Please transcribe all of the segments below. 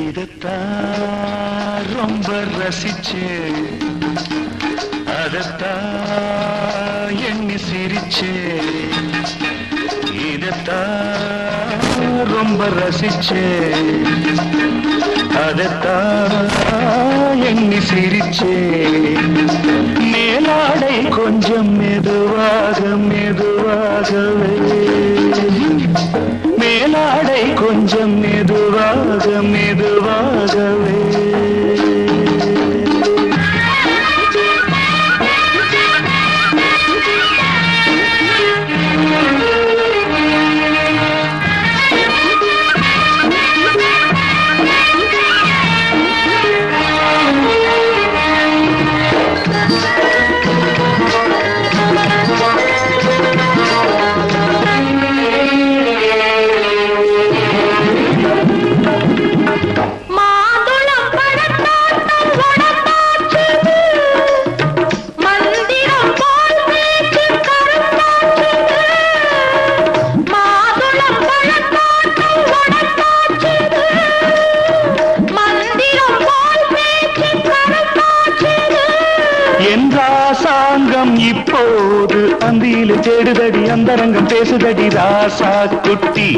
இதத்தான் ரொம்ப ரசிச்சே, அதத்தான் எண்ணி சிரிச்சே. இதத்தான் ரொம்ப ரசிச்சே, அதத்தான் எண்ணி சிரிச்சே. மேலாடை கொஞ்சம் மெதுவாக மெதுவாகவே, மேலாடை கொஞ்சம் மெதுவாக மெதுவாகவே. ராசாங்கம் இப்போது அந்தியில தேடுதடி, அந்தரங்கம் பேசுதடி ராசா குட்டி.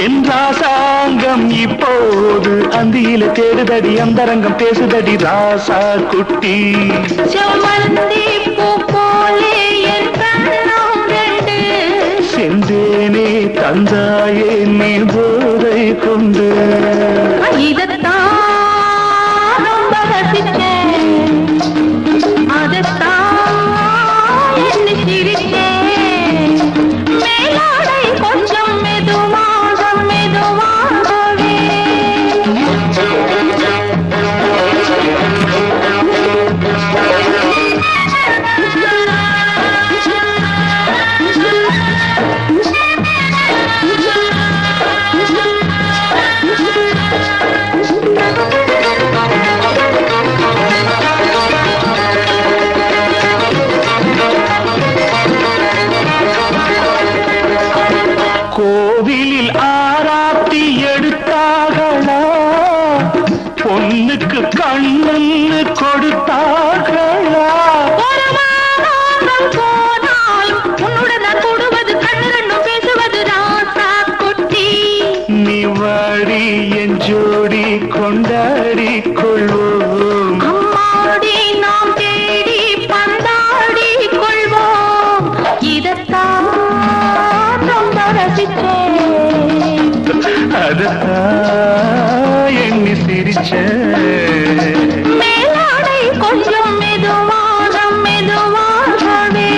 என் ராசாங்கம் இப்போது அந்தியில தேடுதடி, அந்தரங்கம் பேசுதடி ராசா குட்டி. செந்தேனே தந்தாயே நீ போதை கொண்டு. இதத்தான் ரொம்ப ரசிச்சேன், அதத்தான் எண்ணி சிரிச்சேன். மேலாடை கொஞ்சம் மெதுவாக மெதுவாகவே. கோவிலில் ஆராத்தி எடுத்தார்களா, பொண்ணுக்கு கண்ணு கொடுத்தார்களா? போனால் உன்னுடன் நான் கூடுவது, கண்ணு ரெண்டும் பேசுவது ராசா குட்டி. நீ வாடி என் ஜோடி கொண்டாடி கொள்வோம், அம்மாடி நாம் தேடி பந்தாடி கொள்வோம். இதத்தான் ரொம்ப ரசிச்சேன், அதத்தான் எண்ணி சிரிச்சேன். மேலாடை கொஞ்சம் மெதுவாக மெதுவாகவே.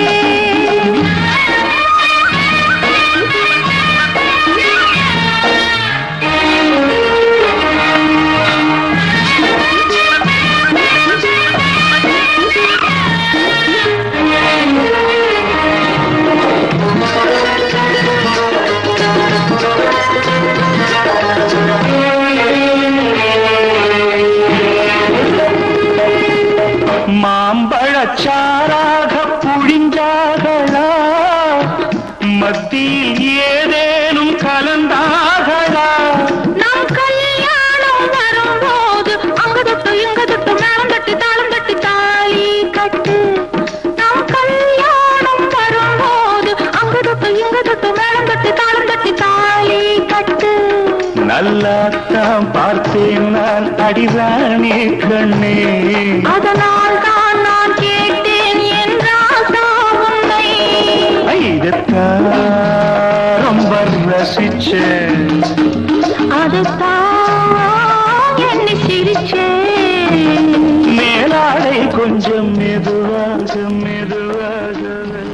மாம்பழச்சாராக புழிஞ்சாகளா, மத்தியில் ஏதேனும் கலந்தாகளா? நம் கல்யாணம் வரும்போது அங்க தொட்டு இங்க தொட்டு மேளம் தட்டி தாளம் தட்டி தாலி கட்டு. நம் கல்யாணம் வரும்போது அங்க தொட்டு இங்க தொட்டு மேளம் தட்டி தாளம் தட்டி தாலி கட்டு. நல்லாத்தான் பார்த்தேன் நான் அடிராணி கண்ணே, அதனால் தான் நான் கேட்டேன் என் ராசா உன்னை. இதத்தான் ரொம்ப ரசிச்சே,